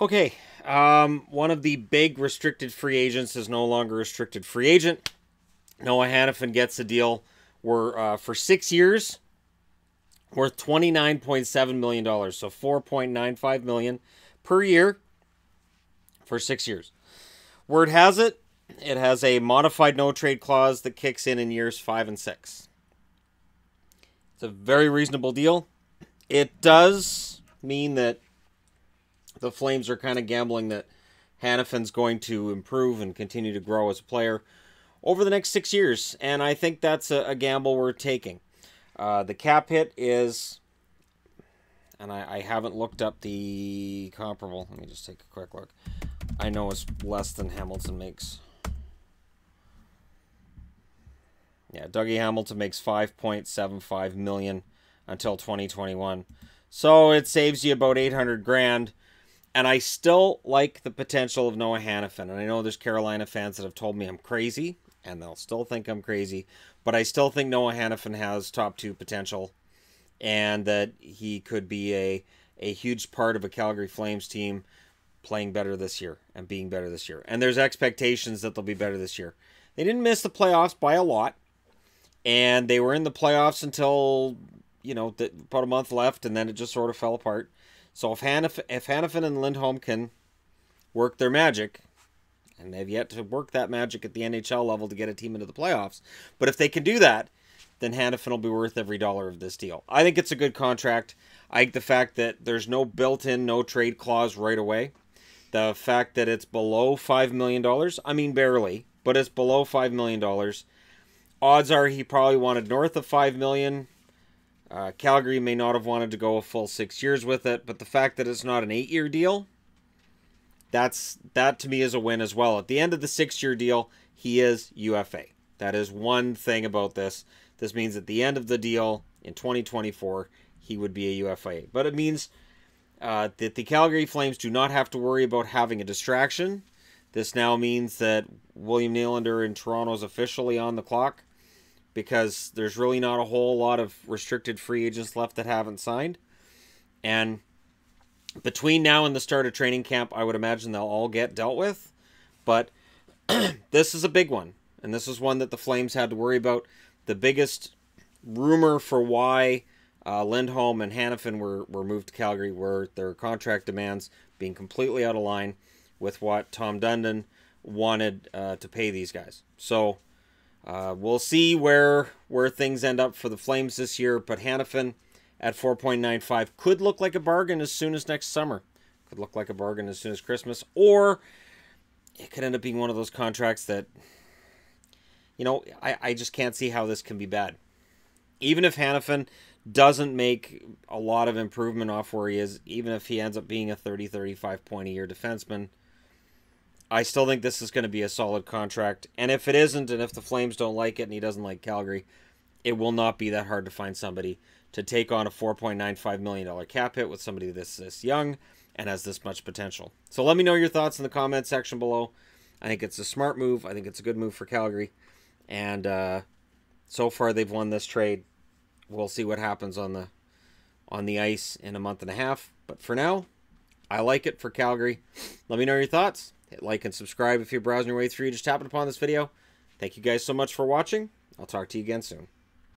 Okay, one of the big restricted free agents is no longer a restricted free agent. Noah Hanifin gets a deal for 6 years worth $29.7 million. So $4.95 million per year for 6 years. Word has it, it has a modified no-trade clause that kicks in years 5 and 6. It's a very reasonable deal. It does mean that the Flames are kind of gambling that Hanifin's going to improve and continue to grow as a player over the next 6 years, and I think that's a gamble worth taking. The cap hit is, and I haven't looked up the comparable. Let me just take a quick look. I know it's less than Hamilton makes. Yeah, Dougie Hamilton makes $5.75 million until 2021. So it saves you about $800,000. And I still like the potential of Noah Hanifin. And I know there's Carolina fans that have told me I'm crazy, and they'll still think I'm crazy. But I still think Noah Hanifin has top 2 potential, and that he could be a huge part of a Calgary Flames team playing better this year and being better this year. And there's expectations that they'll be better this year. They didn't miss the playoffs by a lot, and they were in the playoffs until, about a month left, and then it just sort of fell apart. So if Hanifin and Lindholm can work their magic, and they've yet to work that magic at the NHL level to get a team into the playoffs, but if they can do that, then Hanifin will be worth every dollar of this deal. I think it's a good contract. I think the fact that there's no built-in no-trade clause right away, the fact that it's below $5 million, I mean barely, but it's below $5 million. Odds are he probably wanted north of $5 million. Calgary may not have wanted to go a full 6 years with it, but the fact that it's not an 8-year deal, that to me is a win as well. At the end of the 6-year deal, he is UFA. That is one thing about this. This means at the end of the deal in 2024, he would be a UFA. But it means that the Calgary Flames do not have to worry about having a distraction. This now means that William Nylander in Toronto is officially on the clock, because there's really not a whole lot of restricted free agents left that haven't signed. And between now and the start of training camp, I would imagine they'll all get dealt with. But this is a big one, and this is one that the Flames had to worry about. The biggest rumor for why Lindholm and Hanifin were moved to Calgary were their contract demands being completely out of line with what Tom Dundon wanted to pay these guys. So we'll see where things end up for the Flames this year, but Hanifin at 4.95 could look like a bargain as soon as next summer. Could look like a bargain as soon as Christmas, or it could end up being one of those contracts that, I just can't see how this can be bad. Even if Hanifin doesn't make a lot of improvement off where he is, even if he ends up being a 30-35 point a year defenseman, I still think this is going to be a solid contract. And if it isn't, and if the Flames don't like it and he doesn't like Calgary, it will not be that hard to find somebody to take on a $4.95 million cap hit with somebody this young and has this much potential. So let me know your thoughts in the comment section below. I think it's a smart move. I think it's a good move for Calgary. And so far they've won this trade. We'll see what happens on the ice in a month and a half. But for now, I like it for Calgary. Let me know your thoughts. Hit like and subscribe if you're browsing your way through. Just tapping upon this video. Thank you guys so much for watching. I'll talk to you again soon.